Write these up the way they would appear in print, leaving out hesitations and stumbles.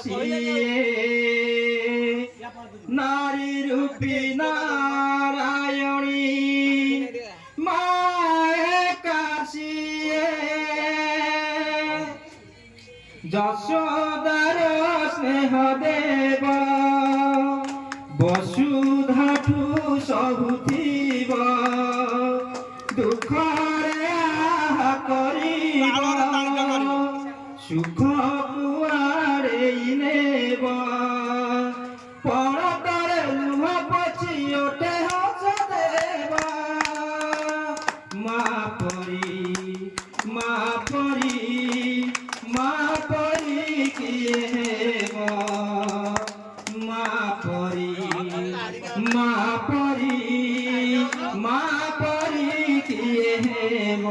সিয়ে নারী রূপী নারায়ণী মায়ে কাশিয়ে যশোদার স্নেহ দেব বসুধাঠু সহুথিব দুঃখরে আহা করিব সুখ কুଆଡ଼େ নেব পরତରେ ଲୁହ ପୋଛି ଓଠେ ହସ ଦେବ ମା ପରି ମା ପରି ମା ପରି କିଏ ହେବ ମା ପରି ମା ପରି ମା ପରି କିଏ ହେବ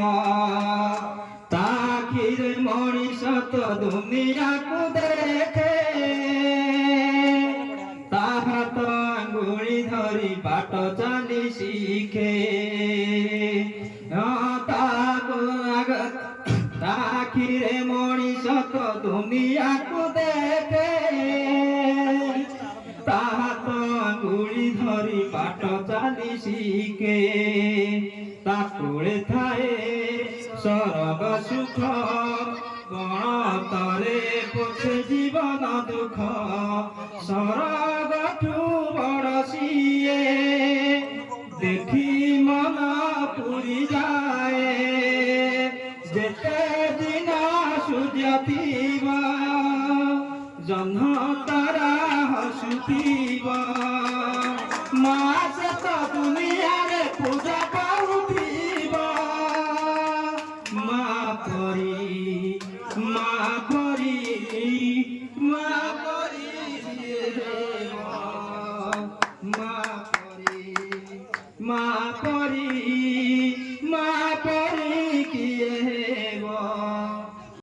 ତାଖିରେ ମଣିଷ ତ ଦୁନିଆକୁ ଦେଖେ ତା ହାତ ଆଙ୍ଗୁଳି ଧରି ବାଟ ଚାଲି ଶିଖେ ତାଖିରେ ମଣିଷ ତ ଦୁନିଆକୁ ଦେଖେ ତା ହାତ ଆଙ୍ଗୁଳି ଧରି ବାଟ ଚାଲି ଶିଖେ ତା କୋଳେ ଥାଏ ସରଗ ସୁଖ ଗଣତରେ ପଛେ ଜୀବନ ଦୁଃଖ ସରଗଠୁ ବଡ଼ ସିଏ ଦେଖି ମନ ପୁରି ଯାଏ ଯେତେ ଦିନ ସୂର୍ଯ୍ୟ ଥିବ ଜହ୍ନ ତାରା ହସୁଥିବ ମା ସେ ତ ଦୁନିଆରେ ପୂଜା